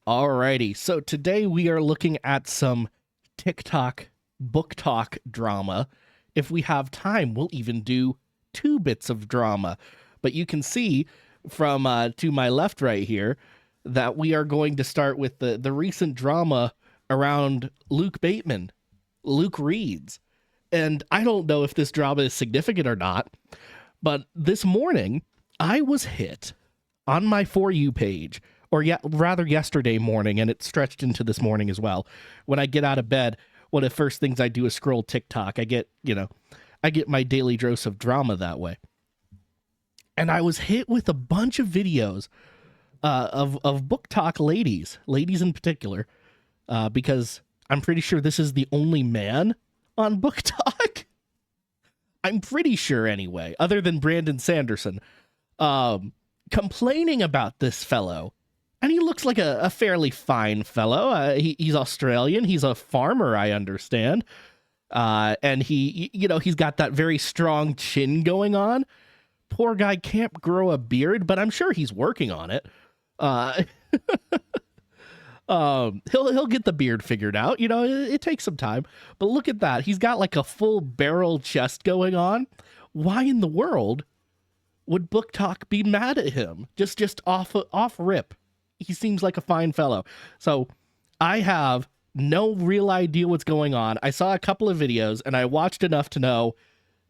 Alrighty, so today we are looking at some TikTok Booktok drama. If we have time, we'll even do 2 bits of drama. But you can see from to my left right here that we are going to start with the recent drama around Luke Bateman, Luke Reads. And I don't know if this drama is significant or not, but this morning I was hit on my For You page, or rather yesterday morning, and it stretched into this morning as well. When I get out of bed, one of the first things I do is scroll TikTok. I get my daily dose of drama that way. And I was hit with a bunch of videos of Booktok ladies in particular, because I'm pretty sure this is the only man on Booktok. I'm pretty sure anyway, other than Brandon Sanderson, complaining about this fellow. And he looks like a fairly fine fellow. He's Australian. He's a farmer, I understand. And he's got that very strong chin going on. Poor guy can't grow a beard, but I'm sure he's working on it. He'll get the beard figured out. It takes some time. But look at that. He's got like a full barrel chest going on. Why in the world would Booktok be mad at him? Just off rip. He seems like a fine fellow. So I have no real idea what's going on. I saw a couple of videos and I watched enough to know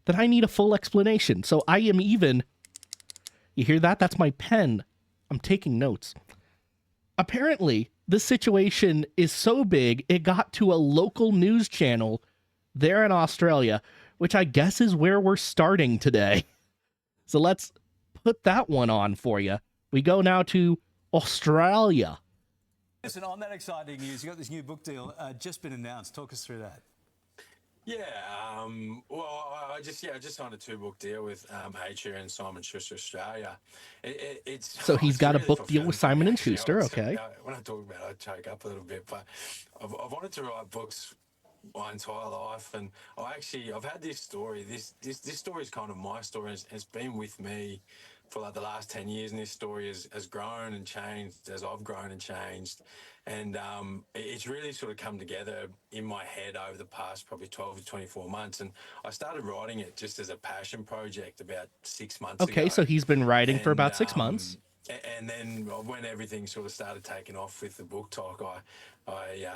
that I need a full explanation. So I am even, you hear that? That's my pen. I'm taking notes. Apparently, this situation is so big, it got to a local news channel there in Australia, which I guess is where we're starting today. So let's put that one on for you. We go now to Australia. Listen, on that exciting news, you got this new book deal just been announced. Talk us through that. Yeah, well, I just signed a 2-book deal with H and Simon Schuster Australia. So he's got a book deal with Simon and Schuster, okay. When I talk about it, I choke up a little bit, but I've wanted to write books my entire life, and I've had this story. This story is kind of my story. It's been with me for like the last 10 years, and this story has grown and changed as I've grown and changed. And it's really sort of come together in my head over the past probably 12 to 24 months. And I started writing it just as a passion project about 6 months ago. Okay, so he's been writing for about 6 months. And then when everything sort of started taking off with the Booktok, I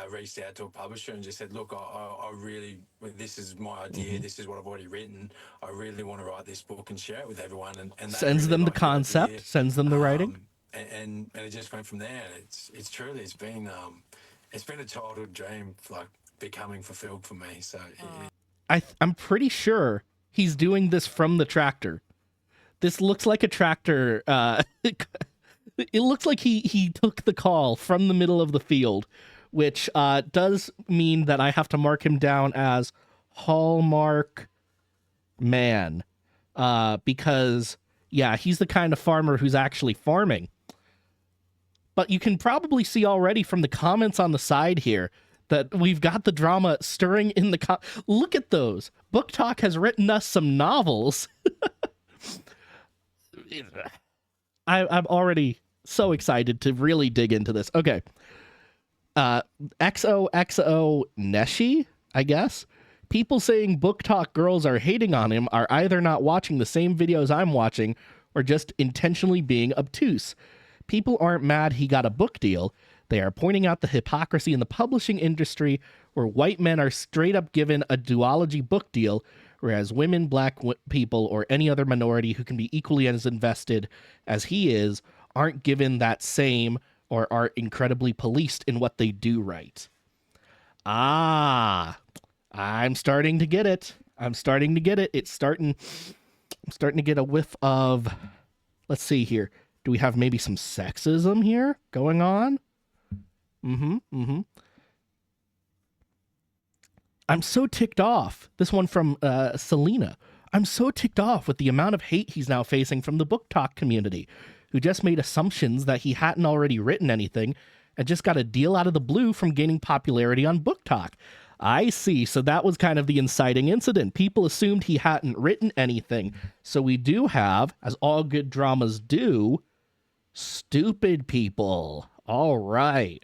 reached out to a publisher and just said, look, I really, this is my idea. This is what I've already written. I really want to write this book and share it with everyone. And sends them the concept, sends them the writing. And it just went from there. It's truly been a childhood dream, like becoming fulfilled for me. So I'm pretty sure he's doing this from the tractor. This looks like a tractor. It looks like he took the call from the middle of the field, which does mean that I have to mark him down as Hallmark Man, because yeah, he's the kind of farmer who's actually farming. But you can probably see already from the comments on the side here that we've got the drama stirring in the look at those. Booktok has written us some novels. I'm already so excited to really dig into this. Okay. XOXO Neshi, I guess. People saying Booktok girls are hating on him are either not watching the same videos I'm watching or just intentionally being obtuse. People aren't mad he got a book deal. They are pointing out the hypocrisy in the publishing industry where white men are straight up given a duology book deal, whereas women, black people, or any other minority who can be equally as invested as he is aren't given that same or are incredibly policed in what they do right. I'm starting to get it. I'm starting to get a whiff of, let's see here. Do we have maybe some sexism here going on? I'm so ticked off. This one from Selena. I'm so ticked off with the amount of hate he's now facing from the Booktok community, who just made assumptions that he hadn't already written anything and just got a deal out of the blue from gaining popularity on Booktok. I see. So that was kind of the inciting incident. People assumed he hadn't written anything. So we do have, as all good dramas do, stupid people. All right.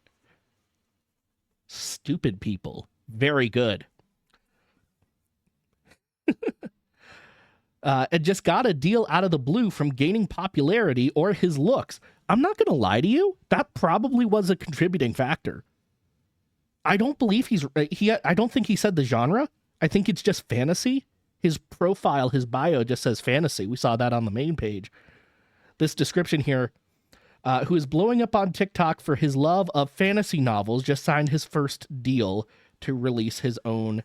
Stupid people. Very good. And just got a deal out of the blue from gaining popularity or his looks. I'm not going to lie to you. That probably was a contributing factor. I don't believe I don't think he said the genre. I think it's just fantasy. His profile, his bio just says fantasy. We saw that on the main page. This description here, who is blowing up on TikTok for his love of fantasy novels, just signed his first deal to release his own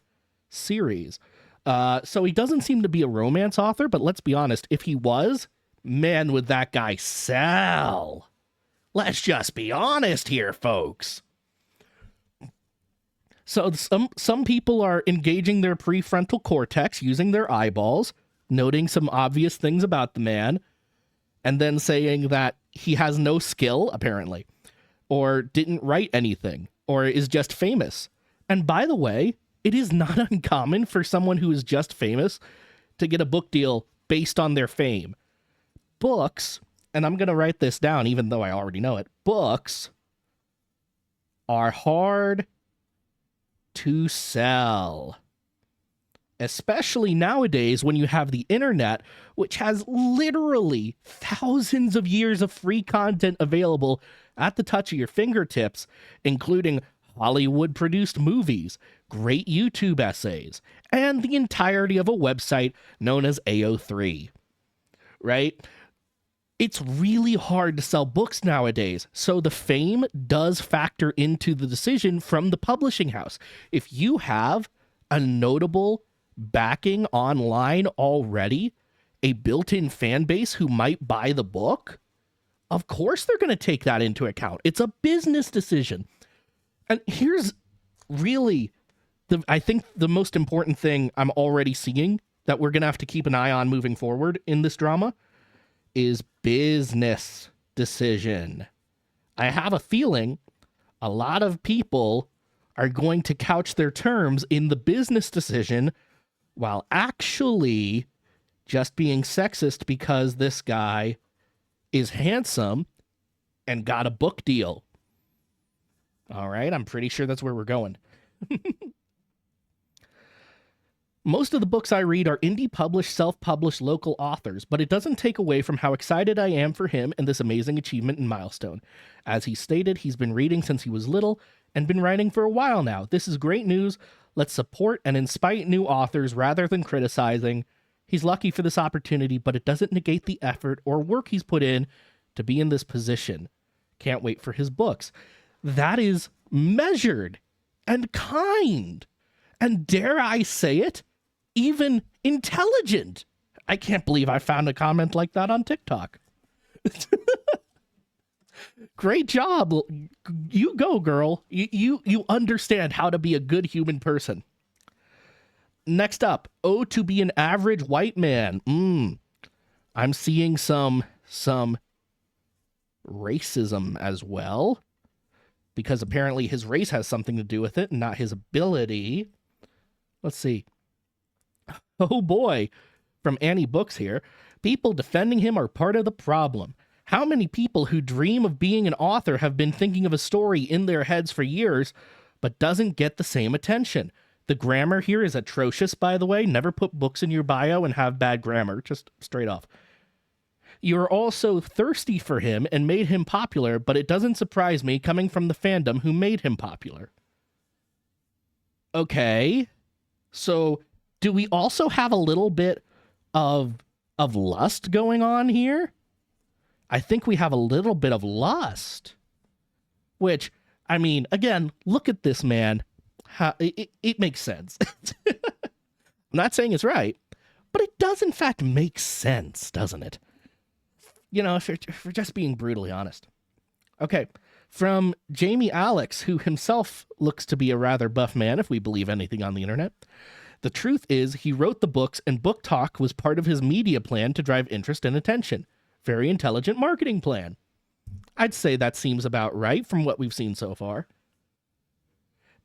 series. So he doesn't seem to be a romance author, but let's be honest, if he was, man, would that guy sell. Let's just be honest here, folks. So some people are engaging their prefrontal cortex using their eyeballs, noting some obvious things about the man, and then saying that he has no skill, apparently, or didn't write anything, or is just famous. And by the way, it is not uncommon for someone who is just famous to get a book deal based on their fame. Books, and I'm going to write this down even though I already know it, books are hard to sell. Especially nowadays when you have the internet, which has literally thousands of years of free content available at the touch of your fingertips, including Hollywood-produced movies, great YouTube essays, and the entirety of a website known as AO3, right? It's really hard to sell books nowadays, so the fame does factor into the decision from the publishing house. If you have a notable backing online already, a built-in fan base who might buy the book, of course they're going to take that into account. It's a business decision. And here's really, I think the most important thing I'm already seeing that we're going to have to keep an eye on moving forward in this drama is business decision. I have a feeling a lot of people are going to couch their terms in the business decision while actually just being sexist because this guy is handsome and got a book deal. All right, I'm pretty sure that's where we're going. Most of the books I read are indie-published, self-published local authors, but it doesn't take away from how excited I am for him and this amazing achievement and milestone. As he stated, he's been reading since he was little and been writing for a while now. This is great news. Let's support and inspire new authors rather than criticizing. He's lucky for this opportunity, but it doesn't negate the effort or work he's put in to be in this position. Can't wait for his books. That is measured and kind, and dare I say it, even intelligent. I can't believe I found a comment like that on TikTok. Great job. You go, girl. You understand how to be a good human person. Next up, to be an average white man. I'm seeing some racism as well, because apparently his race has something to do with it and not his ability. Let's see. Oh boy, from Annie Books here. People defending him are part of the problem. How many people who dream of being an author have been thinking of a story in their heads for years, but doesn't get the same attention? The grammar here is atrocious, by the way. Never put books in your bio and have bad grammar, just straight off. You're also thirsty for him and made him popular, but it doesn't surprise me coming from the fandom who made him popular. Okay, so do we also have a little bit of lust going on here? I think we have a little bit of lust, which, I mean, again, look at this man. It makes sense. I'm not saying it's right, but it does in fact make sense, doesn't it? You know, if we're just being brutally honest. Okay, from Jamie Alex, who himself looks to be a rather buff man, if we believe anything on the internet. The truth is, he wrote the books, and Booktok was part of his media plan to drive interest and attention. Very intelligent marketing plan. I'd say that seems about right from what we've seen so far.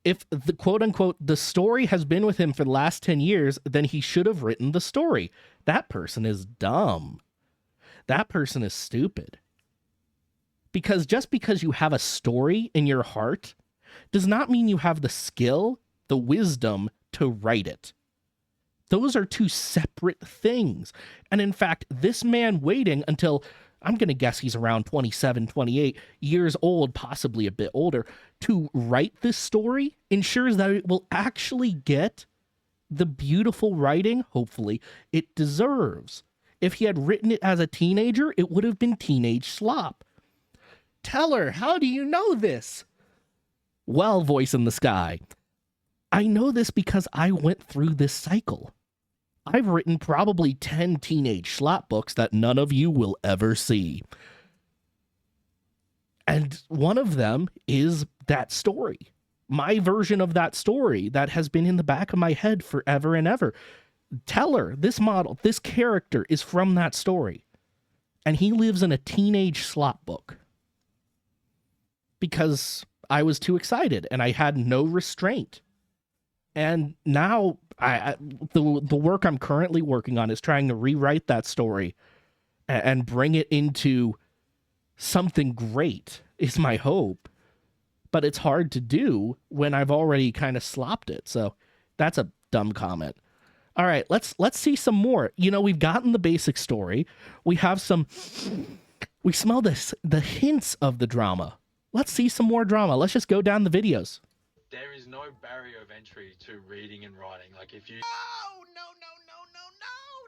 If the quote-unquote, the story has been with him for the last 10 years, then he should have written the story. That person is dumb. That person is stupid. Because just because you have a story in your heart does not mean you have the skill, the wisdom to write it. Those are two separate things. And in fact, this man waiting until, I'm going to guess he's around 27, 28 years old, possibly a bit older, to write this story ensures that it will actually get the beautiful writing, hopefully, it deserves. If he had written it as a teenager, it would have been teenage slop. Teller, how do you know this? Well, voice in the sky, I know this because I went through this cycle. I've written probably 10 teenage slop books that none of you will ever see. And one of them is that story. My version of that story that has been in the back of my head forever and ever. Teller, this model, this character is from that story. And he lives in a teenage slop book. Because I was too excited and I had no restraint. And now the work I'm currently working on is trying to rewrite that story and bring it into something great, is my hope. But it's hard to do when I've already kind of slopped it. So that's a dumb comment. All right, let's see some more. You know, we've gotten the basic story. We have some, we smell the hints of the drama. Let's see some more drama. Let's just go down the videos. There is no barrier of entry to reading and writing. Like if you... Oh, no.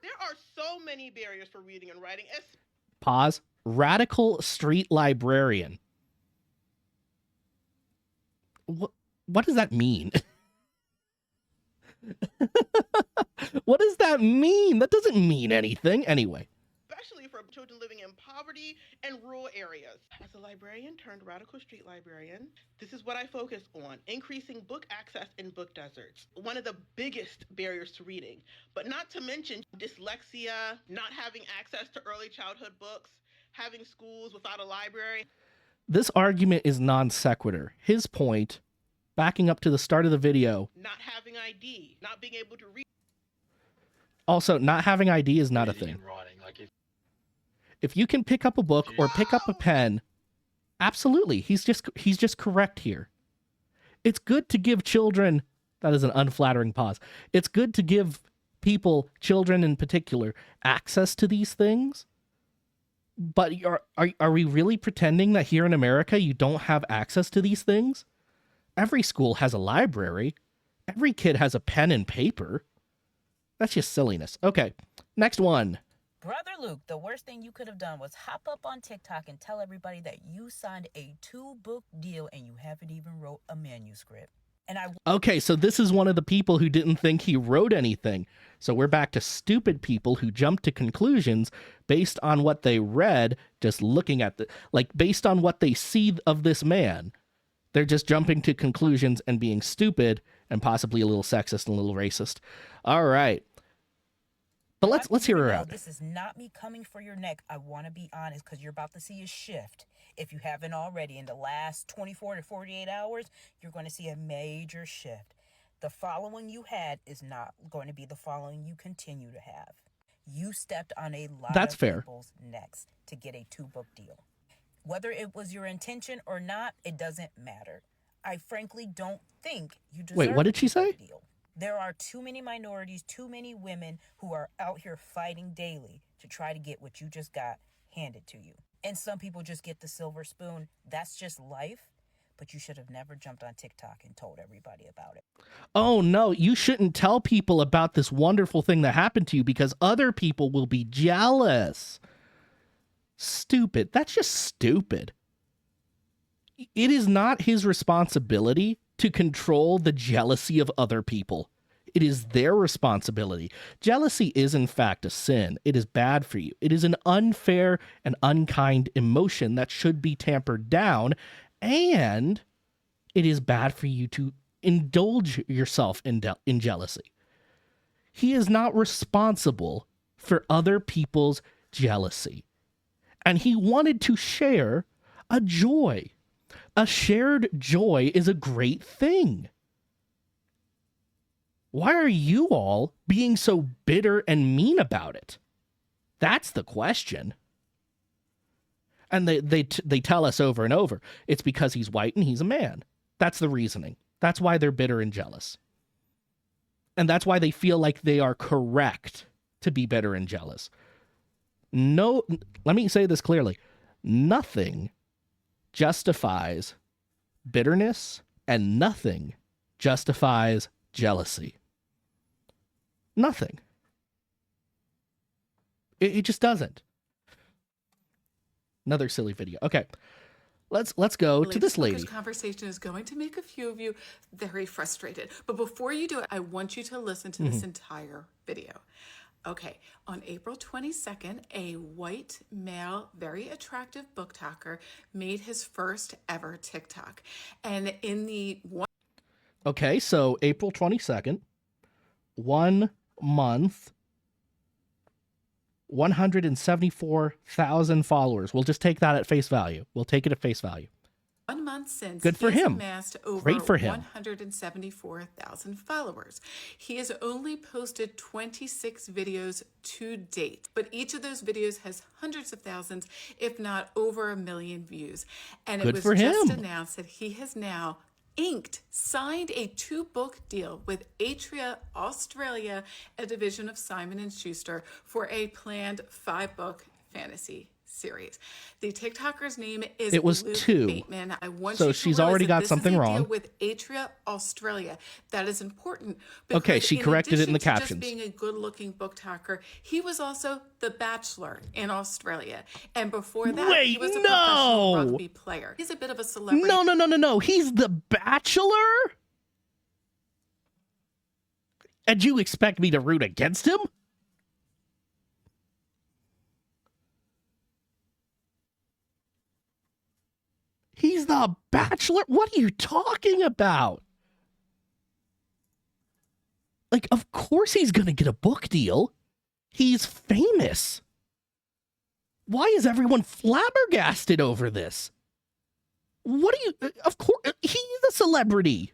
There are so many barriers for reading and writing. Pause. Radical street librarian. What does that mean? What does that mean? That doesn't mean anything. Anyway. Especially for children living in poverty and rural areas. As a librarian turned radical street librarian, this is what I focus on: increasing book access in book deserts. One of the biggest barriers to reading, but not to mention dyslexia, not having access to early childhood books, having schools without a library. This argument is non sequitur. His point, backing up to the start of the video, not having ID, not being able to read. Also, not having ID is not a thing. If you can pick up a book or pick up a pen, absolutely, he's just correct here. It's good to give children, that is an unflattering pause. It's good to give people, children in particular, access to these things. But are we really pretending that here in America you don't have access to these things? Every school has a library. Every kid has a pen and paper. That's just silliness. Okay, next one. Brother Luke, the worst thing you could have done was hop up on TikTok and tell everybody that you signed a 2-book deal and you haven't even wrote a manuscript. And okay, so this is one of the people who didn't think he wrote anything. So we're back to stupid people who jump to conclusions based on what they read, just looking at based on what they see of this man. They're just jumping to conclusions and being stupid and possibly a little sexist and a little racist. All right. But let's hear her out. This is not me coming for your neck. I want to be honest, because you're about to see a shift. If you haven't already, in the last 24 to 48 hours, you're going to see a major shift. The following you had is not going to be the following you continue to have. You stepped on a lot of people's necks to get a 2-book deal. Whether it was your intention or not, it doesn't matter. I frankly don't think you deserve. Wait, what did she say? Deal. There are too many minorities, too many women who are out here fighting daily to try to get what you just got handed to you. And some people just get the silver spoon. That's just life. But you should have never jumped on TikTok and told everybody about it. Oh, no, you shouldn't tell people about this wonderful thing that happened to you because other people will be jealous. Stupid. That's just stupid. It is not his responsibility to control the jealousy of other people. It is their responsibility. Jealousy is, in fact, a sin. It is bad for you. It is an unfair and unkind emotion that should be tampered down, and it is bad for you to indulge yourself in jealousy. He is not responsible for other people's jealousy, and he wanted to share a joy. A shared joy is a great thing. Why are you all being so bitter and mean about it? That's the question. And they tell us over and over, it's because he's white and he's a man. That's the reasoning. That's why they're bitter and jealous. And that's why they feel like they are correct to be bitter and jealous. No, let me say this clearly. Nothing justifies bitterness and nothing justifies jealousy. Nothing. It just doesn't. Another silly video. Okay, let's go to this lady. This conversation is going to make a few of you very frustrated. But before you do it, I want you to listen to this entire video. Okay, on April 22nd, a white male, very attractive booktalker made his first ever TikTok. And in the one... Okay, so April 22nd, 1 month, 174,000 followers. We'll just take that at face value. We'll take it at face value. 1 month since, good for him. Amassed over Great for him. 174,000 followers. He has only posted 26 videos to date, but each of those videos has hundreds of thousands, if not over 1 million views. And Good it was for just him. announced that he has now signed a 2-book deal with Atria Australia, a division of Simon & Schuster, for a planned 5-book fantasy series. The TikToker's name is It was Luke 2. Bateman. I want So you to she's realize already that got this something is a wrong. deal with Atria Australia. That is important. Okay, because she corrected it in the addition to captions. Just being a good-looking booktalker, he was also the Bachelor in Australia, and before that, he Wait, was a no! professional rugby player. He's a bit of a celebrity. No. He's the Bachelor? And you expect me to root against him? He's the Bachelor? What are you talking about? Like, of course he's going to get a book deal. He's famous. Why is everyone flabbergasted over this? What do you... Of course, he's a celebrity.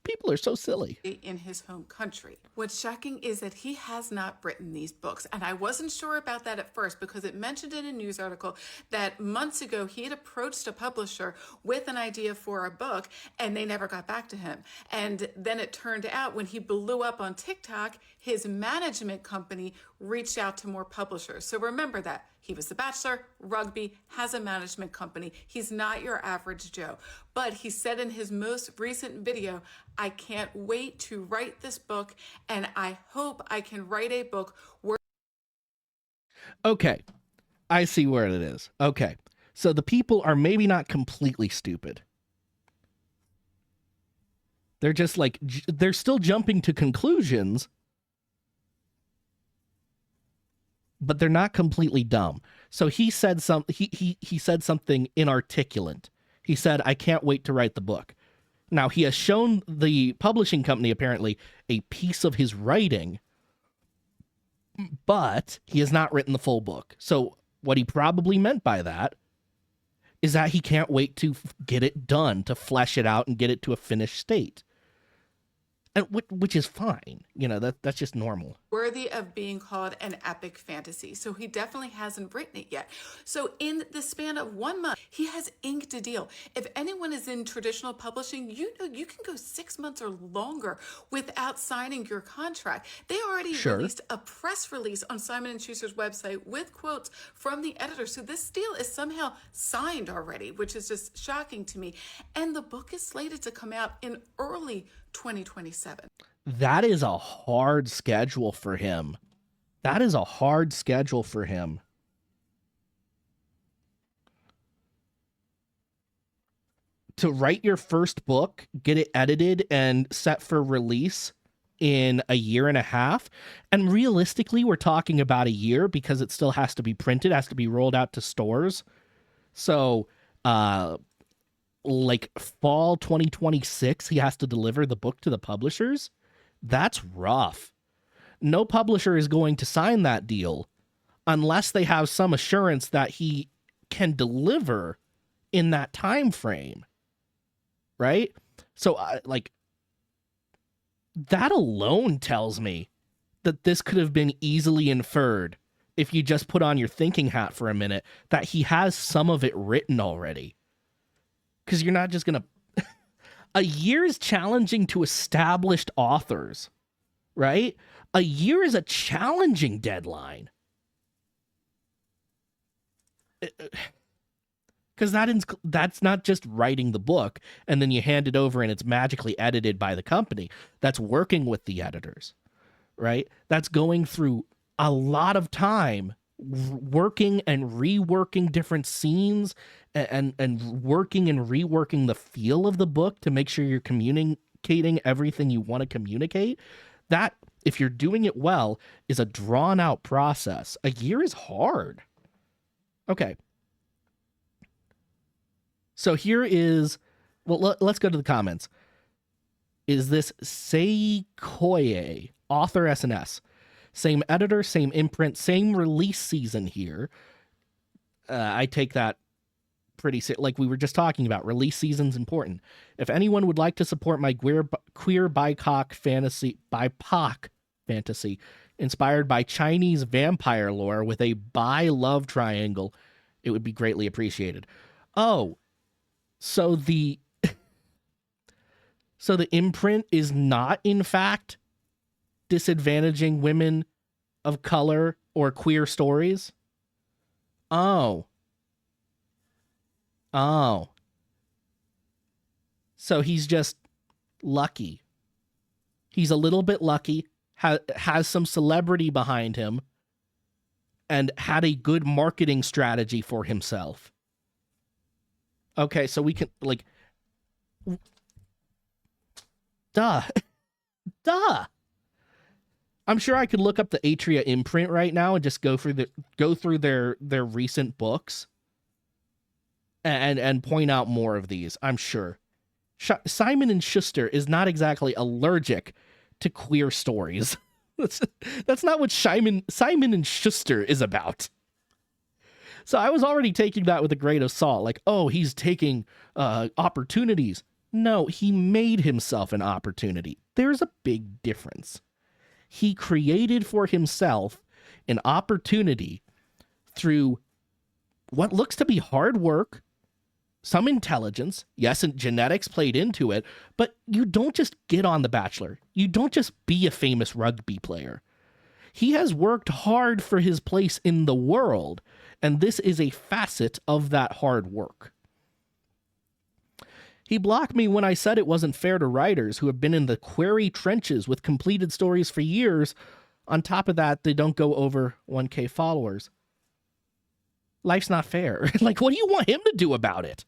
People are so silly. In his home country. What's shocking is that he has not written these books. And I wasn't sure about that at first because it mentioned in a news article that months ago he had approached a publisher with an idea for a book and they never got back to him. And then it turned out when he blew up on TikTok, his management company reached out to more publishers. So remember that. He was the Bachelor, rugby, has a management company. He's not your average Joe. But he said in his most recent video, I can't wait to write this book, and I hope I can write a book where... Okay, I see where it is. Okay, so the people are maybe not completely stupid. They're just like, they're still jumping to conclusions, but they're not completely dumb. So he said he said something inarticulate. He said, I can't wait to write the book. Now, he has shown the publishing company, apparently, a piece of his writing, but he has not written the full book. So what he probably meant by that is that he can't wait to get it done, to flesh it out and get it to a finished state. And which is fine. You know, that's just normal. Worthy of being called an epic fantasy. So he definitely hasn't written it yet. So in the span of 1 month, he has inked a deal. If anyone is in traditional publishing, you know you can go 6 months or longer without signing your contract. They already released a press release on Simon & Schuster's website with quotes from the editor. So this deal is somehow signed already, which is just shocking to me. And the book is slated to come out in early 2027. That is a hard schedule for him. That is a hard schedule for him. To write your first book, get it edited and set for release in a year and a half. And realistically, we're talking about a year because it still has to be printed, has to be rolled out to stores. So, like fall 2026, he has to deliver the book to the publishers. That's rough. No publisher is going to sign that deal unless they have some assurance that he can deliver in that time frame. Right? So like that alone tells me that this could have been easily inferred if you just put on your thinking hat for a minute, that he has some of it written already. Because you're not just going to... A year is challenging to established authors, right? A year is a challenging deadline. Because that's not just writing the book and then you hand it over and it's magically edited by the company. That's working with the editors, right? That's going through a lot of time working and reworking different scenes and working and reworking the feel of the book to make sure you're communicating everything you want to communicate. That, if you're doing it well, is a drawn out process. A year is hard. Okay. So here is, well, let's go to the comments. Is this Seikoye, author SNS? Same editor, same imprint, same release season here. I take that pretty like we were just talking about. Release season's important. If anyone would like to support my queer BIPOC fantasy, inspired by Chinese vampire lore with a bi love triangle, it would be greatly appreciated. Oh, so the imprint is not, in fact, disadvantaging women of color or queer stories? Oh. So he's just lucky. He's a little bit lucky, has some celebrity behind him, and had a good marketing strategy for himself. Okay, so we can, like... Duh. I'm sure I could look up the Atria imprint right now and just go through their recent books and point out more of these. I'm sure. Simon and Schuster is not exactly allergic to queer stories. That's not what Simon and Schuster is about. So I was already taking that with a grain of salt. Like, oh, he's taking opportunities. No, he made himself an opportunity. There's a big difference. He created for himself an opportunity through what looks to be hard work, some intelligence, yes, and genetics played into it, but you don't just get on The Bachelor. You don't just be a famous rugby player. He has worked hard for his place in the world, and this is a facet of that hard work. He blocked me when I said it wasn't fair to writers who have been in the query trenches with completed stories for years. On top of that, they don't go over 1K followers. Life's not fair. Like, what do you want him to do about it?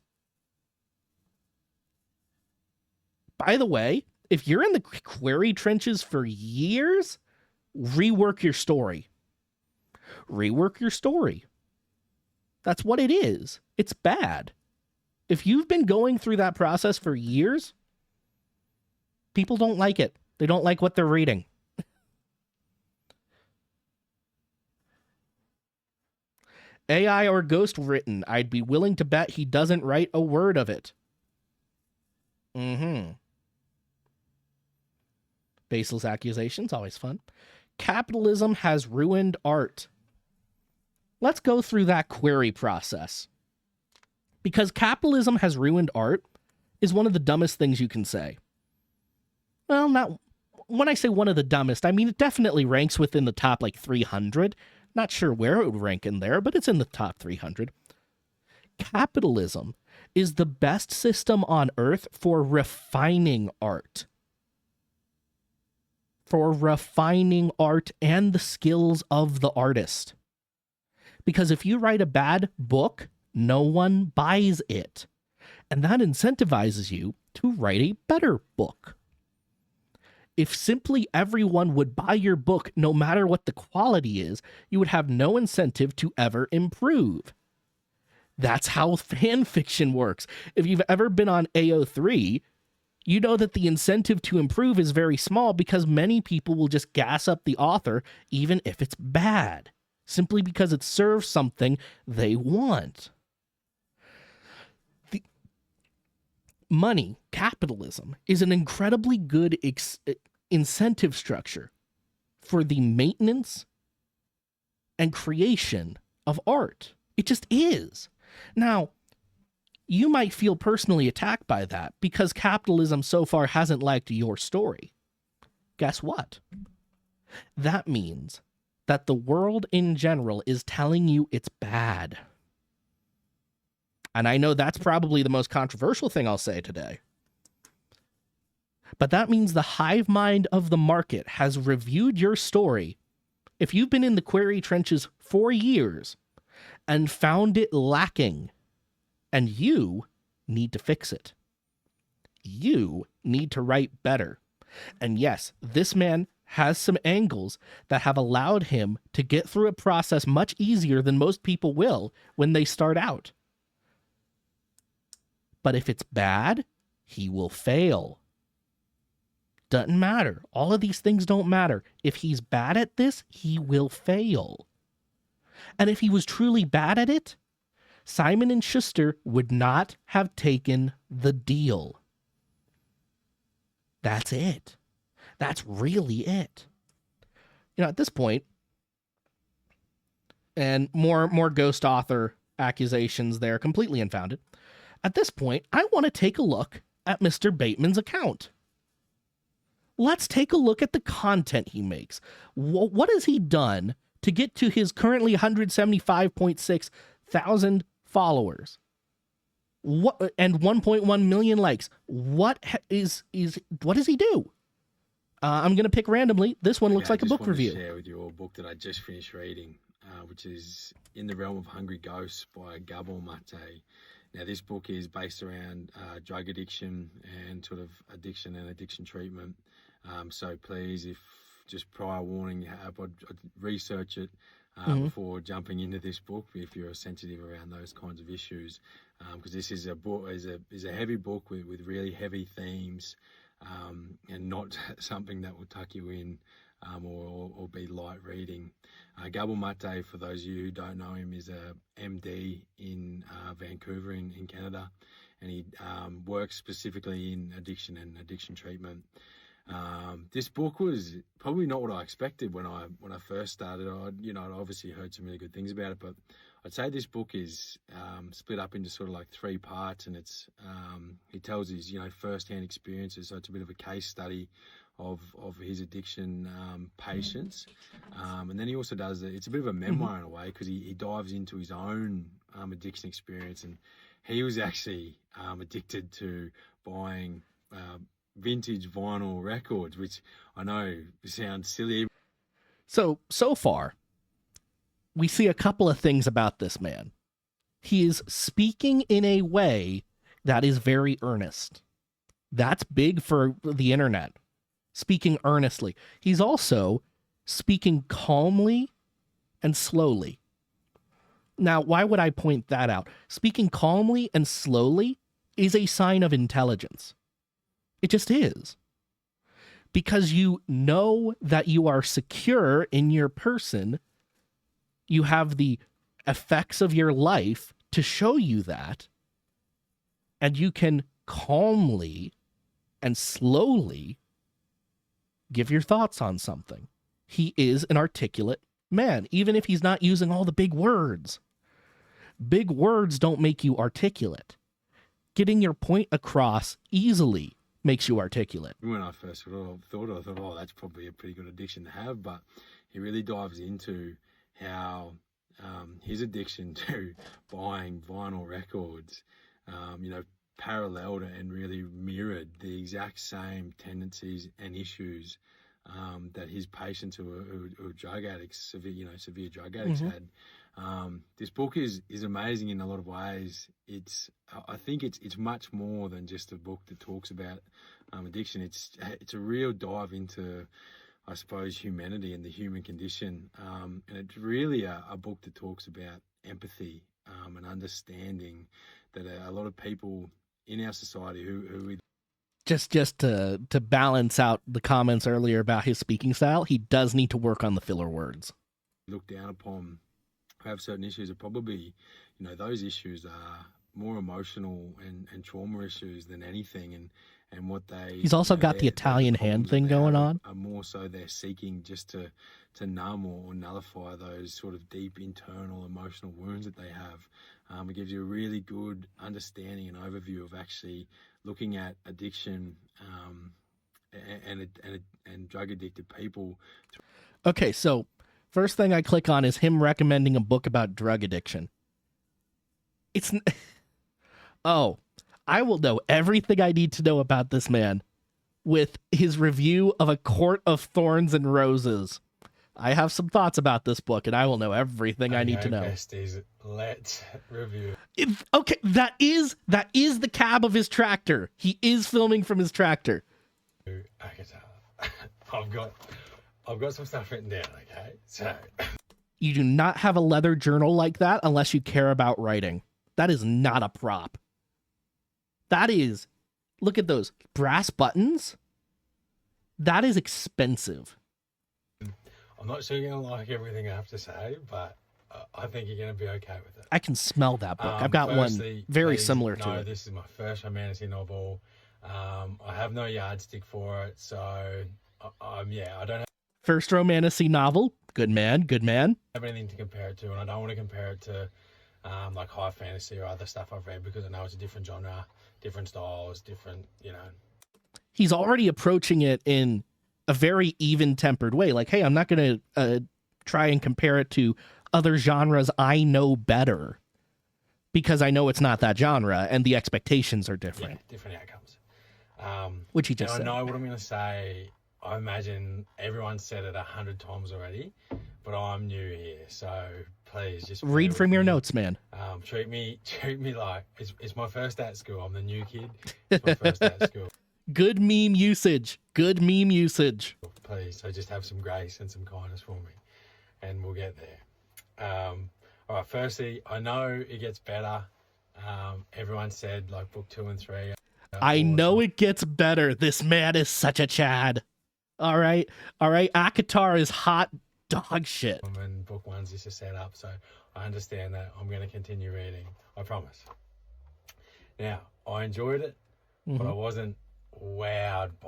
By the way, if you're in the query trenches for years, rework your story. Rework your story. That's what it is. It's bad. If you've been going through that process for years, people don't like it. They don't like what they're reading. AI or ghost written, I'd be willing to bet he doesn't write a word of it. Basil's accusations, always fun. Capitalism has ruined art. Let's go through that query process. Because capitalism has ruined art is one of the dumbest things you can say. Well, not when I say one of the dumbest, I mean it definitely ranks within the top like 300. Not sure where it would rank in there, but it's in the top 300. Capitalism is the best system on earth for refining art. For refining art and the skills of the artist. Because if you write a bad book, no one buys it. And that incentivizes you to write a better book. If simply everyone would buy your book no matter what the quality is, you would have no incentive to ever improve. That's how fan fiction works. If you've ever been on AO3, you know that the incentive to improve is very small because many people will just gas up the author even if it's bad, simply because it serves something they want. Money, capitalism, is an incredibly good incentive structure for the maintenance and creation of art. It just is. Now, you might feel personally attacked by that because capitalism so far hasn't liked your story. Guess what? That means that the world in general is telling you it's bad. And I know that's probably the most controversial thing I'll say today. But that means the hive mind of the market has reviewed your story. If you've been in the query trenches for years and found it lacking, and you need to fix it. You need to write better. And yes, this man has some angles that have allowed him to get through a process much easier than most people will when they start out. But if it's bad, he will fail. Doesn't matter. All of these things don't matter. If he's bad at this, he will fail. And if he was truly bad at it, Simon & Schuster would not have taken the deal. That's it. That's really it. You know, at this point, and more ghost author accusations there, completely unfounded. At this point, I want to take a look at Mr. Bateman's account. Let's take a look at the content he makes. What has he done to get to his currently 175.6 thousand followers? What and 1.1 million likes? What does he do? I'm gonna pick randomly. This one looks like a book review. I share with you a book that I just finished reading, which is In the Realm of Hungry Ghosts by Gabor Mate. Now, this book is based around drug addiction and sort of addiction and addiction treatment. So please, if just prior warning, I'd research it before jumping into this book if you're sensitive around those kinds of issues, because this is a book is a heavy book with really heavy themes, and not something that will tuck you in or be light reading. Gabor Mate, for those of you who don't know him, is a MD in Vancouver in Canada, and he works specifically in addiction and addiction treatment. This book was probably not what I expected when I first started. I'd obviously heard some really good things about it, but I'd say this book is split up into sort of like 3 parts, and it's he tells his first-hand experiences, so it's a bit of a case study of his addiction patients, and then he also does it's a bit of a memoir in a way, because he dives into his own addiction experience, and he was actually addicted to buying vintage vinyl records, which I know sounds silly. So far, we see a couple of things about this man. He is speaking in a way that is very earnest. That's big for the internet. Speaking earnestly. He's also speaking calmly and slowly. Now, why would I point that out? Speaking calmly and slowly is a sign of intelligence. It just is. Because you know that you are secure in your person. You have the effects of your life to show you that. And you can calmly and slowly give your thoughts on something. He is an articulate man, even if he's not using all the big words. Big words don't make you articulate. Getting your point across easily makes you articulate. When I first thought, oh, that's probably a pretty good addiction to have, but he really dives into how his addiction to buying vinyl records, paralleled and really mirrored the exact same tendencies and issues that his patients who are drug addicts, severe drug addicts had. This book is amazing in a lot of ways. I think it's much more than just a book that talks about addiction. It's a real dive into, I suppose, humanity and the human condition, and it's really a book that talks about empathy and understanding that a lot of people in our society who just to balance out the comments earlier about his speaking style, he does need to work on the filler words. Look down upon, have certain issues are probably, those issues are more emotional and trauma issues than anything. and what they. He's also got the Italian hand thing going on. Are more so they're seeking just to numb or nullify those sort of deep internal emotional wounds that they have. It gives you a really good understanding and overview of actually looking at addiction and drug addicted people. Okay, so first thing I click on is him recommending a book about drug addiction. Oh, I will know everything I need to know about this man with his review of A Court of Thorns and Roses. I have some thoughts about this book, and I will know everything I need to know. Besties, let's review. Okay, that is the cab of his tractor. He is filming from his tractor. I've got some stuff written down. Okay, so you do not have a leather journal like that unless you care about writing. That is not a prop. That is, look at those brass buttons. That is expensive. I'm not sure you're going to like everything I have to say, but I think you're going to be okay with it. I can smell that book. I've got one very similar to it. This is my first romantic novel. I have no yardstick for it, so I don't have... First romantic novel. Good man, good man. I don't have anything to compare it to, and I don't want to compare it to like high fantasy or other stuff I've read, because I know it's a different genre, different styles, different, He's already approaching it in a very even-tempered way. Like, hey, I'm not going to try and compare it to other genres I know better, because I know it's not that genre and the expectations are different. Yeah, different outcomes. Which he just said. I know what I'm going to say. I imagine everyone's said it 100 times already, but I'm new here, so please just read from your notes, man. Treat me like it's my first day at school. I'm the new kid. It's my first day at school. Good meme usage. Good meme usage. Please, so just have some grace and some kindness for me, and we'll get there. All right. Firstly, I know it gets better. Everyone said like book 2 and 3. I know it gets better. This man is such a Chad. All right. Akatar is hot dog shit. And book 1's just a setup, so I understand that. I'm going to continue reading. I promise. Now, I enjoyed it, but I wasn't wowed by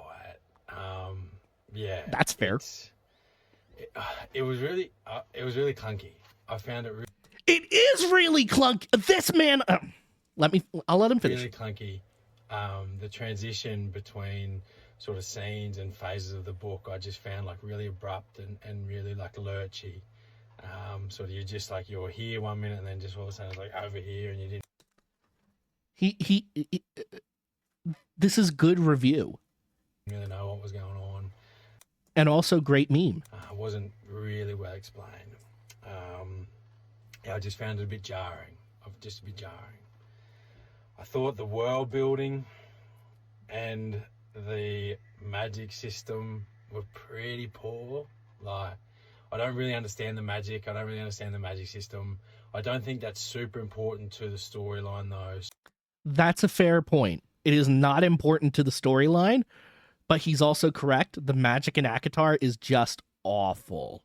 it. That's fair. It was really clunky. I found it. It is really clunky. This man. I'll let him finish. Really clunky. The transition between sort of scenes and phases of the book, I just found like really abrupt and really like lurchy. Sort of you're here 1 minute and then just all of a sudden it's like over here and you didn't. He this is good review. Really know what was going on. And also great meme. It wasn't really well explained. I just found it a bit jarring. I thought the world building and the magic system were pretty poor. Like, I don't really understand the magic. I don't really understand the magic system. I don't think that's super important to the storyline, though. That's a fair point. It is not important to the storyline, but he's also correct. The magic in Akatar is just awful.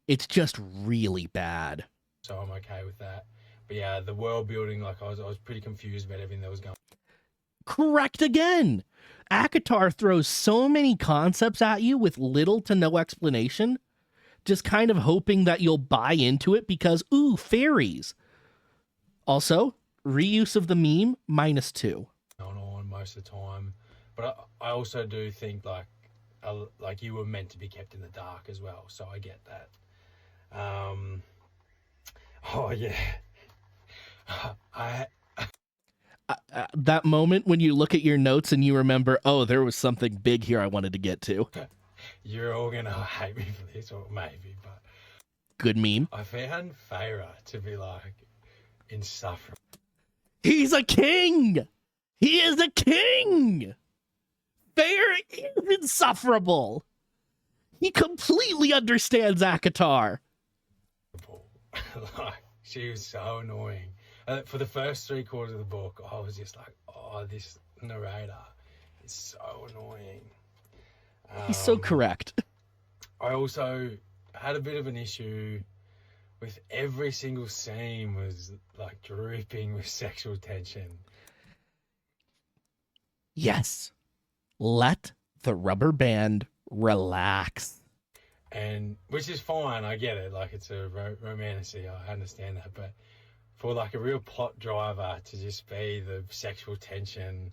It's just really bad. So I'm okay with that. But yeah, the world building, like I was pretty confused about everything that was going on. Correct again. Akatar throws so many concepts at you with little to no explanation, just kind of hoping that you'll buy into it because, ooh, fairies. Also, reuse of the meme, -2. On most of the time. But I also do think like you were meant to be kept in the dark as well, so I get that. Oh yeah. That moment when you look at your notes and you remember, oh, there was something big here I wanted to get to. You're all gonna hate me for this, or maybe, but good meme. I found Feyre to be like insufferable. He's a king. He is a king. Feyre is insufferable. He completely understands Akatar. Like, she was so annoying. For the first 3/4 of the book, I was just like, oh, this narrator is so annoying. He's so correct. I also had a bit of an issue with every single scene was like dripping with sexual tension. Yes. let the rubber band relax. And which is fine, I get it. Like, it's a romantasy, I understand that. But for like a real plot driver to just be the sexual tension,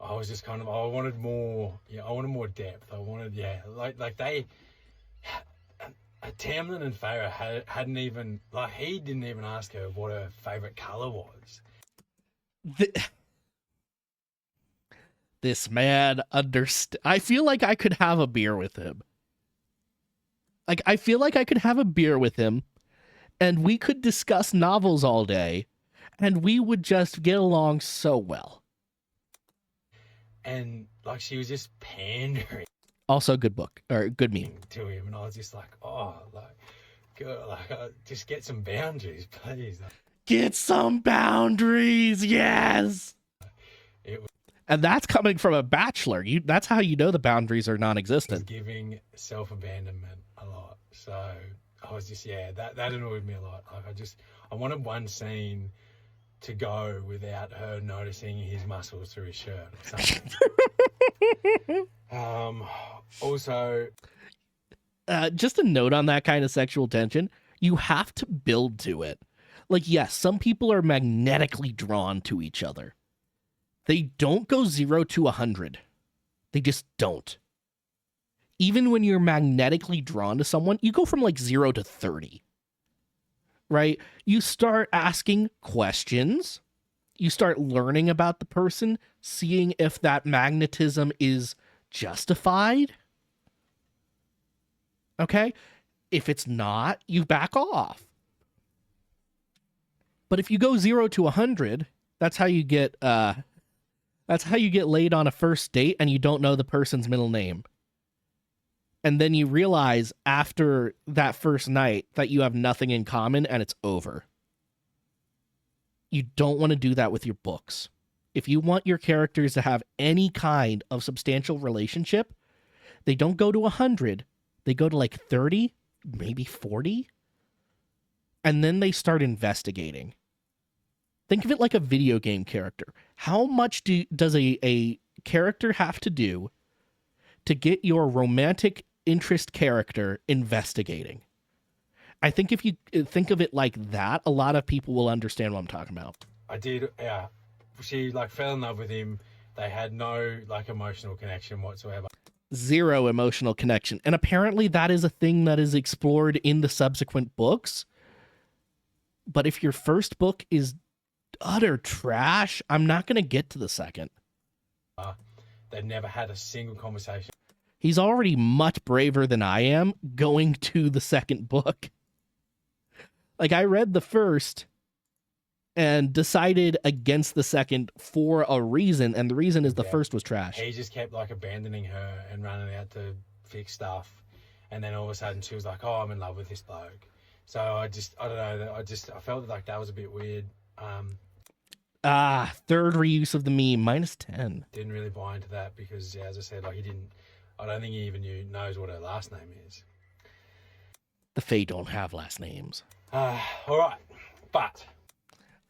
I was just kind of, I wanted more. Yeah, I wanted more depth. I wanted, like they. Tamlin and Farah hadn't even, like, he didn't even ask her what her favourite colour was. This man I feel like I could have a beer with him. Like, I feel like I could have a beer with him, and we could discuss novels all day, and we would just get along so well. And, like, she was just pandering. Also, good book, or good meme. To him, and I was just like, oh, like, girl, like, just get some boundaries, please. Get some boundaries, yes! And that's coming from a Bachelor. That's how you know the boundaries are non-existent. Giving self-abandonment a lot. So I was just, that annoyed me a lot. Like, I wanted one scene to go without her noticing his muscles through his shirt or something. Also, just a note on that kind of sexual tension, you have to build to it. Like, yes, some people are magnetically drawn to each other. They don't go 0 to 100. They just don't. Even when you're magnetically drawn to someone, you go from like 0 to 30. Right? You start asking questions. You start learning about the person, seeing if that magnetism is justified. Okay? If it's not, you back off. But if you go 0 to 100, that's how you get laid on a first date and you don't know the person's middle name. And then you realize after that first night that you have nothing in common and it's over. You don't want to do that with your books. If you want your characters to have any kind of substantial relationship, they don't go to 100. They go to like 30, maybe 40. And then they start investigating. Think of it like a video game character. How much does a character have to do to get your romantic interest character investigating? I think if you think of it like that, a lot of people will understand what I'm talking about. I did, yeah. She, like, fell in love with him. They had no, like, emotional connection whatsoever. 0 emotional connection. And apparently that is a thing that is explored in the subsequent books. But if your first book is utter trash, I'm not going to get to the second. They never had a single conversation. He's already much braver than I am going to the second book. Like, I read the first and decided against the second for a reason, and the reason is the first was trash. He just kept, like, abandoning her and running out to fix stuff. And then all of a sudden she was like, oh, I'm in love with this bloke. So I don't know, I felt like that was a bit weird. Third reuse of the meme, -10. Didn't really buy into that because, as I said, like, I don't think he even knows what her last name is. The Fae don't have last names. All right, but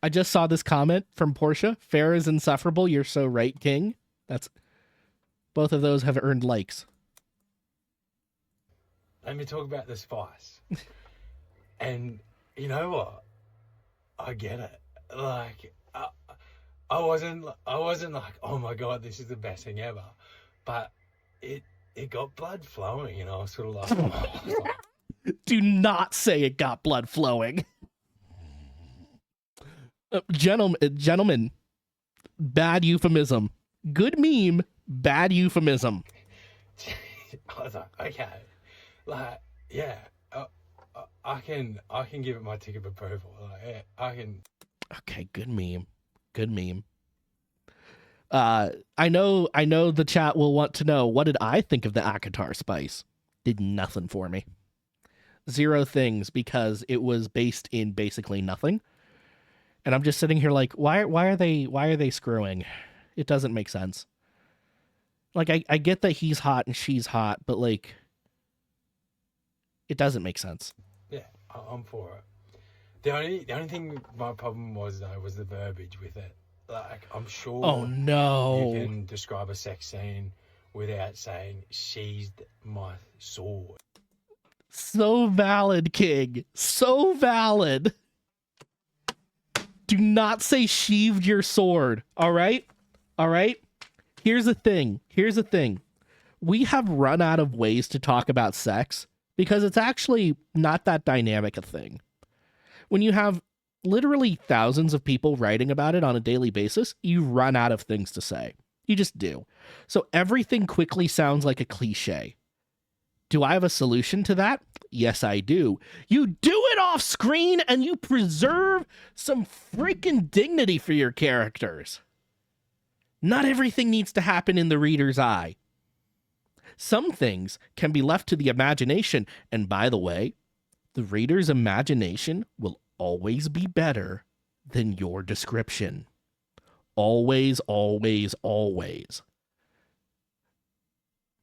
I just saw this comment from Portia. Fair is insufferable. You're so right, King. Both of those have earned likes. Let me talk about the spice. And you know what? I get it. Like, I wasn't like, oh my God, this is the best thing ever. But it got blood flowing, and I was sort of like, oh. Do not say it got blood flowing. Gentlemen, bad euphemism. Good meme, bad euphemism. I was like, okay, like, yeah, I can give it my ticket of approval. Like, yeah, I can. Okay, good meme. Good meme. I know the chat will want to know, what did I think of the Akatar spice? Did nothing for me. 0 things, because it was based in basically nothing. And I'm just sitting here like, why are they screwing? It doesn't make sense. Like, I get that he's hot and she's hot, but like, it doesn't make sense. Yeah, I'm for it. The only thing my problem was, though, was the verbiage with it. Like, I'm sure oh no, you can describe a sex scene without saying, sheathed my sword. So valid, King. So valid. Do not say sheathed your sword. All right? All right? Here's the thing. Here's the thing. We have run out of ways to talk about sex because it's actually not that dynamic a thing. When you have literally thousands of people writing about it on a daily basis, you run out of things to say. You just do. So everything quickly sounds like a cliche. Do I have a solution to that? Yes, I do. You do it off screen and you preserve some freaking dignity for your characters. Not everything needs to happen in the reader's eye. Some things can be left to the imagination. And by the way, the reader's imagination will always be better than your description. Always, always, always.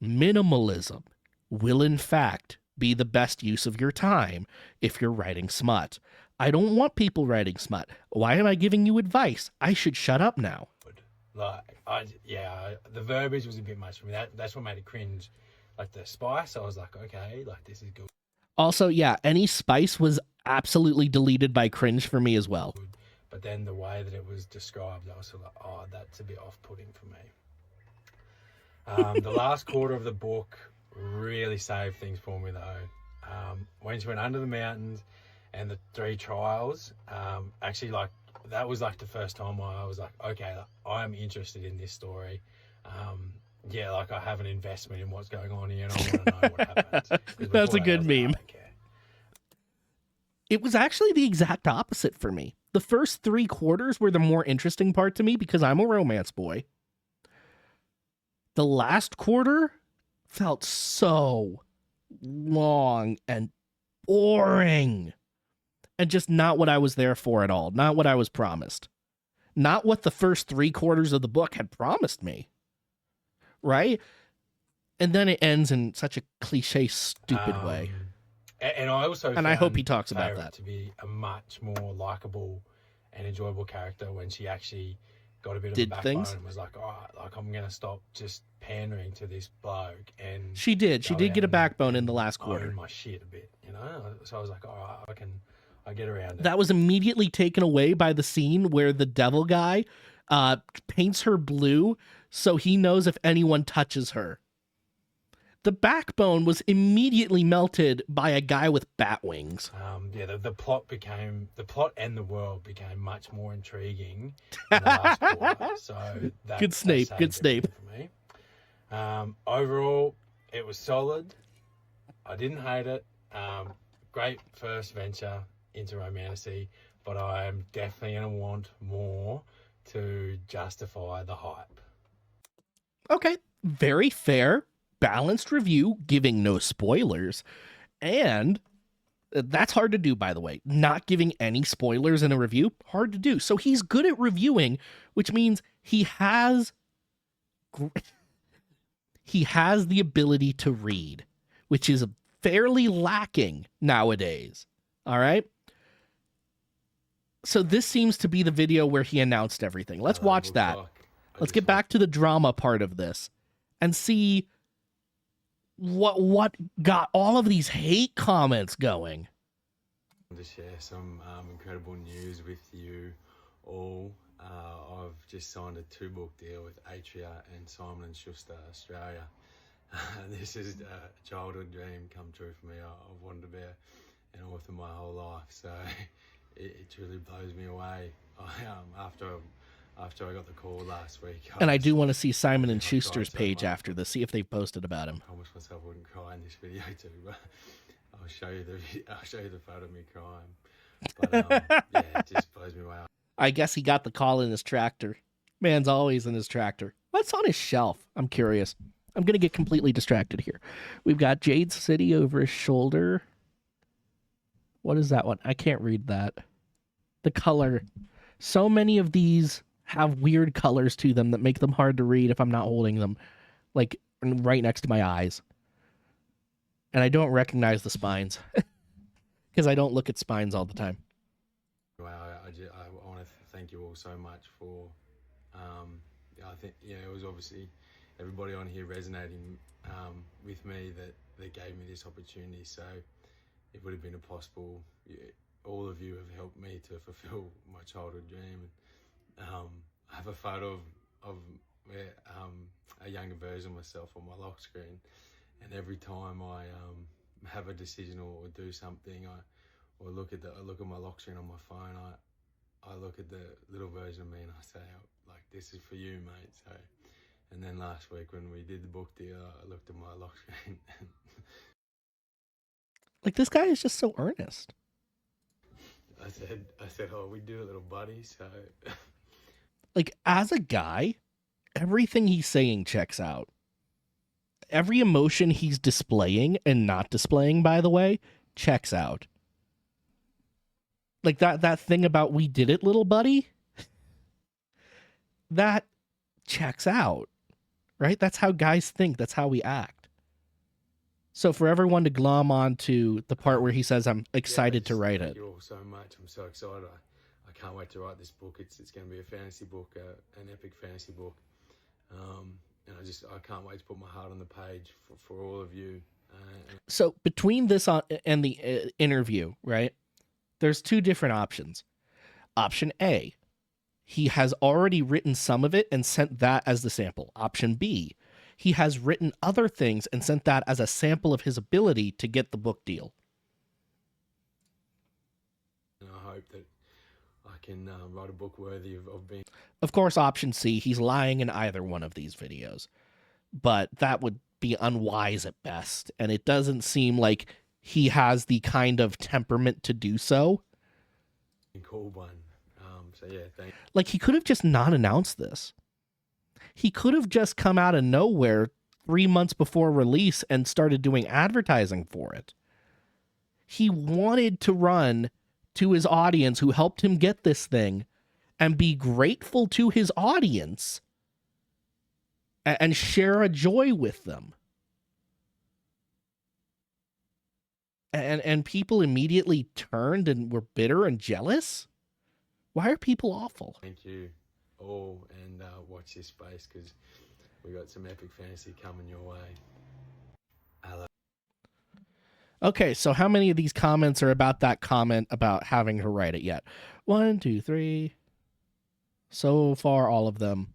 Minimalism will in fact be the best use of your time if you're writing smut. I don't want people writing smut. Why am I giving you advice? I should shut up now. The verbiage was a bit much for me. That's what made it cringe. Like the spice, I was like, okay, like this is good. Also, yeah, any spice was absolutely deleted by cringe for me as well. But then the way that it was described, I was sort of like, oh, that's a bit off-putting for me. The last quarter of the book really saved things for me, though. When she went under the mountains and the 3 trials, actually, like, that was like the first time I was like, okay, I'm interested in this story. Like I have an investment in what's going on here and I want to know what happens. That's a good meme. It was actually the exact opposite for me. The first 3 quarters were the more interesting part to me because I'm a romance boy. The last quarter felt so long and boring and just not what I was there for at all. Not what I was promised. Not what the first 3 quarters of the book had promised me. Right? And then it ends in such a cliche, stupid way. And I also I hope he talks about that. To be a much more likable and enjoyable character when she actually got a bit of a backbone and was like, all right, like I'm gonna stop just pandering to this bloke. And she did get a backbone in the last quarter. Own my shit a bit, you know. So I was like, all right, I get around it. That was immediately taken away by the scene where the devil guy paints her blue so he knows if anyone touches her. The backbone was immediately melted by a guy with bat wings. The plot and the world became much more intriguing in the last quarter. So good Snape. For me. Overall, it was solid. I didn't hate it. Great first venture into romantasy, but I am definitely going to want more to justify the hype. Okay, very fair. Balanced review, giving no spoilers, and that's hard to do, by the way. Not giving any spoilers in a review, hard to do. So he's good at reviewing, which means he has the ability to read, which is fairly lacking nowadays. All right? So this seems to be the video where he announced everything. Let's watch that. Let's get back to the drama part of this and see what got all of these hate comments going. To share some incredible news with you all. I've just signed a 2-book deal with Atria and Simon & Schuster Australia. This is a childhood dream come true for me. I've wanted to be an author my whole life, so it truly blows me away. After I got the call last week. And I do want to see Simon & Schuster's page after this, see if they've posted about him. I promised myself I wouldn't cry in this video too, but I'll show you the photo of me crying. But it just blows me away. I guess he got the call in his tractor. Man's always in his tractor. What's on his shelf? I'm curious. I'm going to get completely distracted here. We've got Jade City over his shoulder. What is that one? I can't read that. The color. So many of these have weird colors to them that make them hard to read if I'm not holding them, like right next to my eyes. And I don't recognize the spines because I don't look at spines all the time. Well, I want to thank you all so much for, I think, it was obviously everybody on here resonating with me that gave me this opportunity. So it would have been impossible. All of you have helped me to fulfill my childhood dream. I have a photo of a younger version of myself on my lock screen, and every time I have a decision or do something, I look at my lock screen on my phone, I look at the little version of me and I say, like, this is for you, mate. So, and then last week when we did the book deal, I looked at my lock screen. Like, this guy is just so earnest. I said, oh, we do a little buddy, so. Like, as a guy, everything he's saying checks out. Every emotion he's displaying and not displaying, by the way, checks out. Like that thing about "we did it, little buddy," that checks out, right? That's how guys think. That's how we act. So for everyone to glom onto the part where he says, "I'm excited to write it." Thank you all so much. I'm so excited. I can't wait to write this book. It's going to be a fantasy book, an epic fantasy book. And I can't wait to put my heart on the page for all of you. So between this and the interview, right, there's two different options. Option A, he has already written some of it and sent that as the sample. Option B, he has written other things and sent that as a sample of his ability to get the book deal. And I hope that I can write a book worthy of being... Of course, option C, he's lying in either one of these videos. But that would be unwise at best, and it doesn't seem like he has the kind of temperament to do so. Cool one. So yeah, thanks. Like, he could have just not announced this. He could have just come out of nowhere 3 months before release and started doing advertising for it. He wanted to run to his audience who helped him get this thing and be grateful to his audience and share a joy with them. And people immediately turned and were bitter and jealous? Why are people awful? Thank you all, and watch this space because we got some epic fantasy coming your way. Hello. Okay, so how many of these comments are about that comment about having to write it yet? 1, 2, 3. So far, all of them.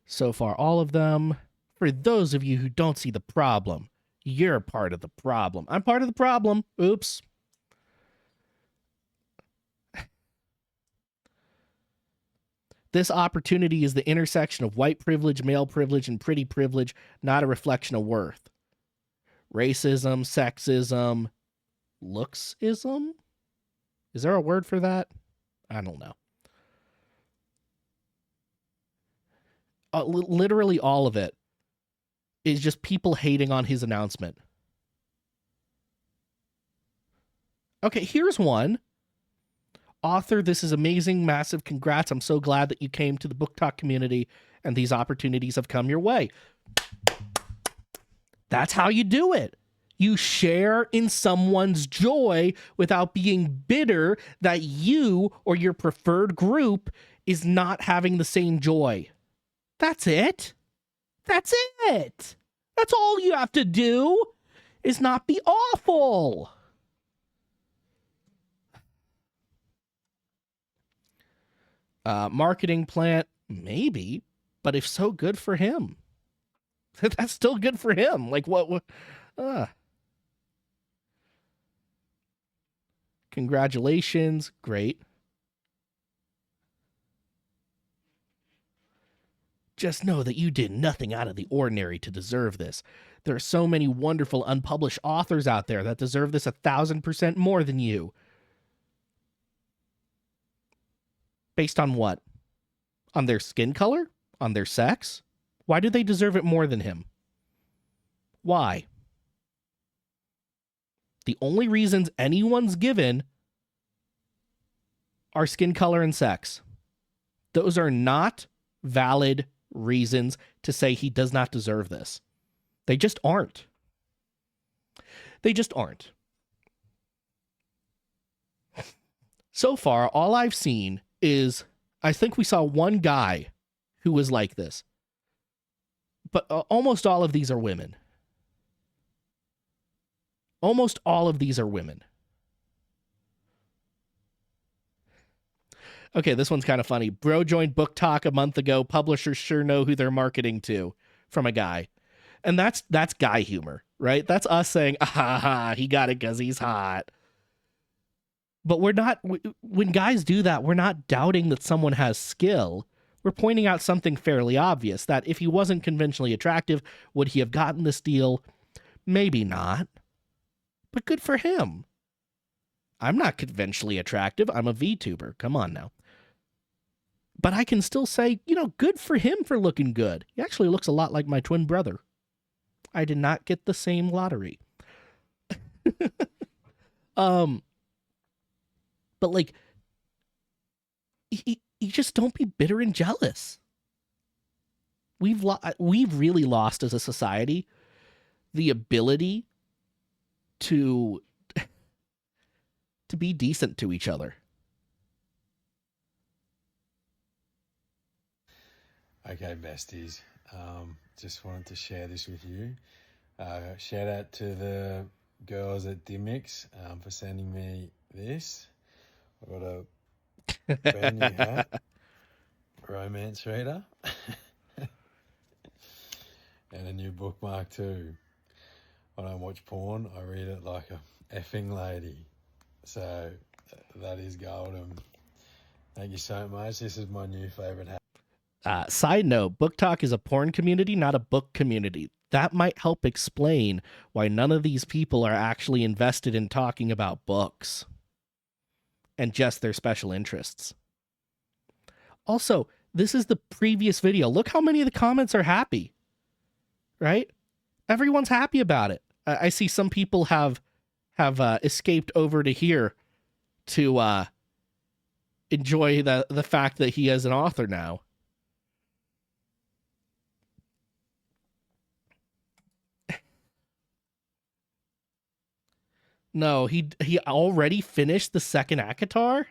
So far, all of them. For those of you who don't see the problem, you're part of the problem. I'm part of the problem. Oops. This opportunity is the intersection of white privilege, male privilege, and pretty privilege, not a reflection of worth. Racism, sexism, looksism? Is there a word for that? I don't know. Literally all of it is just people hating on his announcement. Okay, here's one. Author, this is amazing, massive congrats. I'm so glad that you came to the Booktok community and these opportunities have come your way. That's how you do it. You share in someone's joy without being bitter that you or your preferred group is not having the same joy. That's it. That's it. That's all you have to do is not be awful. Marketing plant, maybe, but if so, good for him. That's still good for him. Like what congratulations, great. Just know that you did nothing out of the ordinary to deserve this. There are so many wonderful unpublished authors out there that deserve this 1,000% more than you. Based on what? On their skin color? On their sex? Why do they deserve it more than him? Why? The only reasons anyone's given are skin color and sex. Those are not valid reasons to say he does not deserve this. They just aren't. They just aren't. So far, all I've seen is, I think we saw one guy who was like this. But almost all of these are women. Almost all of these are women. Okay, this one's kind of funny. Bro joined Booktok a month ago. Publishers sure know who they're marketing to, from a guy. And that's guy humor, right? That's us saying, ah, he got it because he's hot. But we're not, when guys do that, we're not doubting that someone has skill. We're pointing out something fairly obvious, that if he wasn't conventionally attractive, would he have gotten this deal? Maybe not. But good for him. I'm not conventionally attractive. I'm a VTuber. Come on now. But I can still say, you know, good for him for looking good. He actually looks a lot like my twin brother. I did not get the same lottery. But like, you just don't be bitter and jealous. We've really lost as a society the ability to be decent to each other. Okay, besties. Just wanted to share this with you. Shout out to the girls at Dimmix for sending me this. I got a brand new hat, romance reader, and a new bookmark too. I don't watch porn. I read it like a effing lady. So that is golden. Thank you so much. This is my new favorite hat. Side note, Booktok is a porn community, not a book community. That might help explain why none of these people are actually invested in talking about books and just their special interests. Also, this is the previous video. Look how many of the comments are happy, right? Everyone's happy about it. I see some people have escaped over to here to enjoy the fact that he is an author now. No, he already finished the second ACOTAR?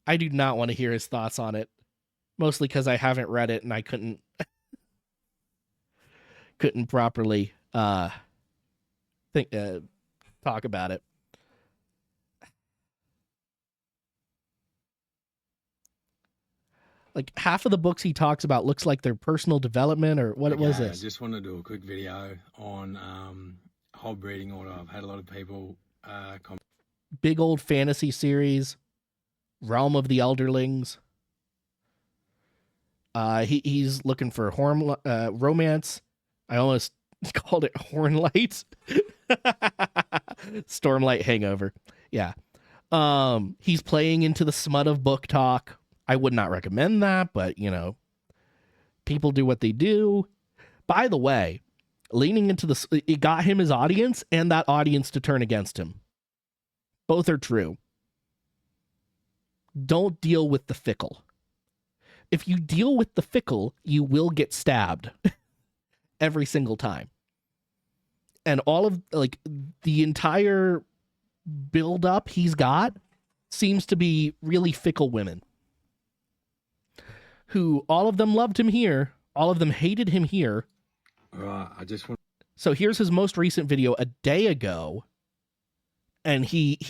I do not want to hear his thoughts on it. Mostly because I haven't read it and I couldn't properly talk about it. Like half of the books he talks about looks like their personal development or what was this? I just want to do a quick video on Hob reading order. I've had a lot of people big old fantasy series, Realm of the Elderlings. He's looking for romance. I almost called it Hornlight. Stormlight Hangover. Yeah. He's playing into the smut of Booktok. I would not recommend that, but you know, people do what they do. By the way, leaning into it got him his audience and that audience to turn against him. Both are true. Don't deal with the fickle. If you deal with the fickle, you will get stabbed every single time. And all of like the entire build up he's got seems to be really fickle women who all of them loved him here. All of them hated him here. I just want. So here's his most recent video a day ago. And he's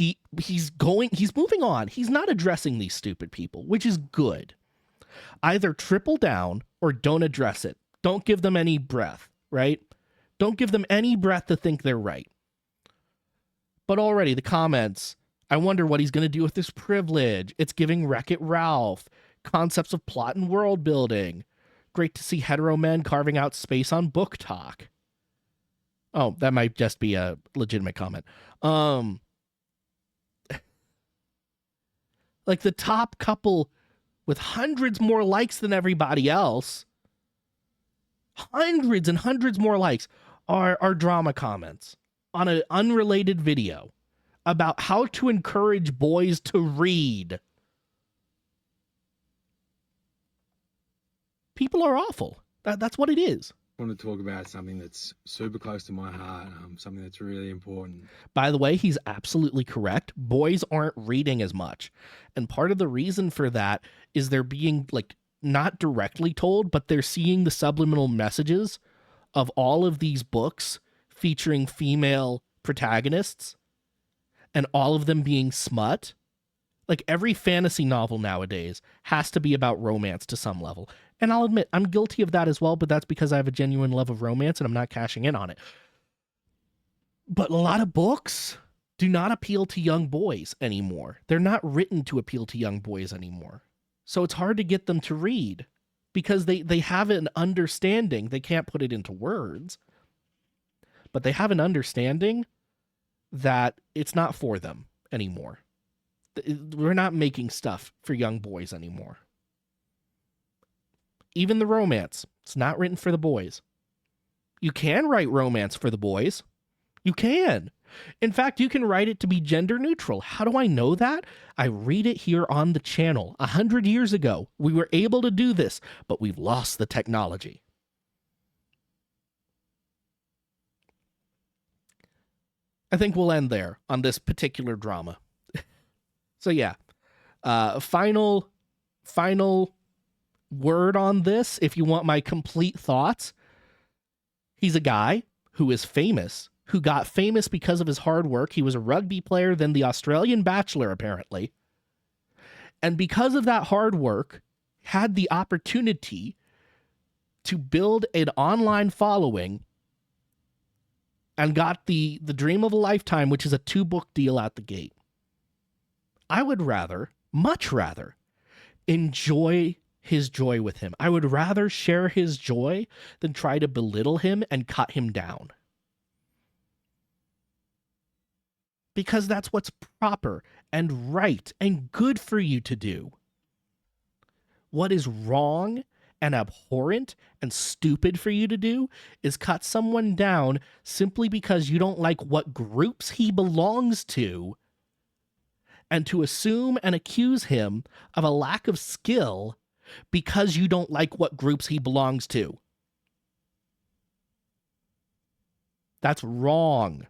moving on. He's not addressing these stupid people, which is good. Either triple down or don't address it. Don't give them any breath, right? Don't give them any breath to think they're right. But already the comments, I wonder what he's going to do with this privilege. It's giving Wreck-It Ralph. Concepts of plot and world building. Great to see hetero men carving out space on Booktok. Oh, that might just be a legitimate comment. Like the top couple with hundreds more likes than everybody else, hundreds and hundreds more likes are drama comments on an unrelated video about how to encourage boys to read. People are awful. That's what it is. I want to talk about something that's super close to my heart, something that's really important. By the way, he's absolutely correct. Boys aren't reading as much. And part of the reason for that is they're being like not directly told, but they're seeing the subliminal messages of all of these books featuring female protagonists and all of them being smut. Like, every fantasy novel nowadays has to be about romance to some level. And I'll admit, I'm guilty of that as well, but that's because I have a genuine love of romance and I'm not cashing in on it. But a lot of books do not appeal to young boys anymore. They're not written to appeal to young boys anymore. So it's hard to get them to read because they have an understanding. They can't put it into words, but they have an understanding that it's not for them anymore. We're not making stuff for young boys anymore. Even the romance, it's not written for the boys. You can write romance for the boys. You can. In fact, you can write it to be gender neutral. How do I know that? I read it here on the channel. 100 years ago, we were able to do this, but we've lost the technology. I think we'll end there on this particular drama. So yeah, final word on this, if you want my complete thoughts. He's a guy who is famous, who got famous because of his hard work. He was a rugby player, then the Australian Bachelor, apparently. And because of that hard work, had the opportunity to build an online following and got the dream of a lifetime, which is a 2-book deal out the gate. I would rather, much rather, enjoy his joy with him. I would rather share his joy than try to belittle him and cut him down. Because that's what's proper and right and good for you to do. What is wrong and abhorrent and stupid for you to do is cut someone down simply because you don't like what groups he belongs to, and to assume and accuse him of a lack of skill because you don't like what groups he belongs to. That's wrong.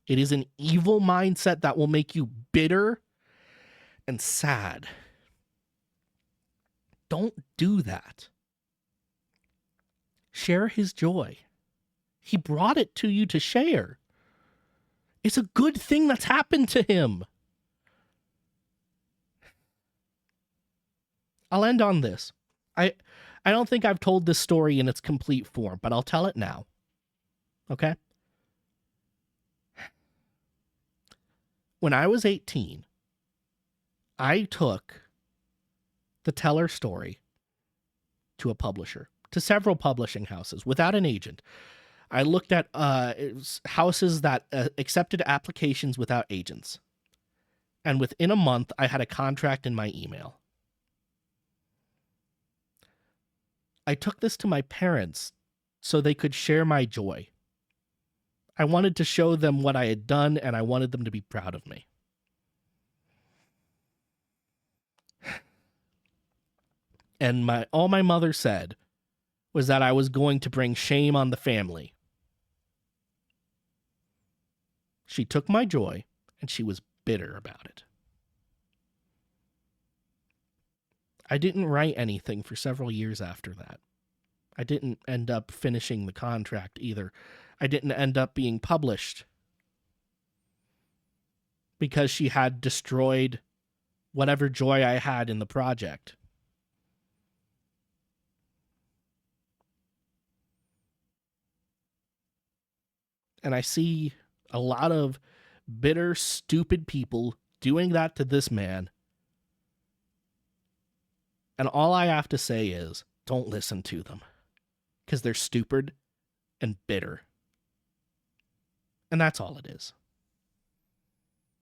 It is an evil mindset that will make you bitter and sad. Don't do that. Share his joy. He brought it to you to share. It's a good thing that's happened to him. I'll end on this. I don't think I've told this story in its complete form, but I'll tell it now. Okay? When I was 18, I took the Teller story to a publisher, to several publishing houses without an agent. I looked at houses that accepted applications without agents. And within a month, I had a contract in my email. I took this to my parents so they could share my joy. I wanted to show them what I had done, and I wanted them to be proud of me. And all my mother said was that I was going to bring shame on the family. She took my joy, and she was bitter about it. I didn't write anything for several years after that. I didn't end up finishing the contract either. I didn't end up being published because she had destroyed whatever joy I had in the project. And I see a lot of bitter, stupid people doing that to this man. And all I have to say is, don't listen to them. Because they're stupid and bitter. And that's all it is.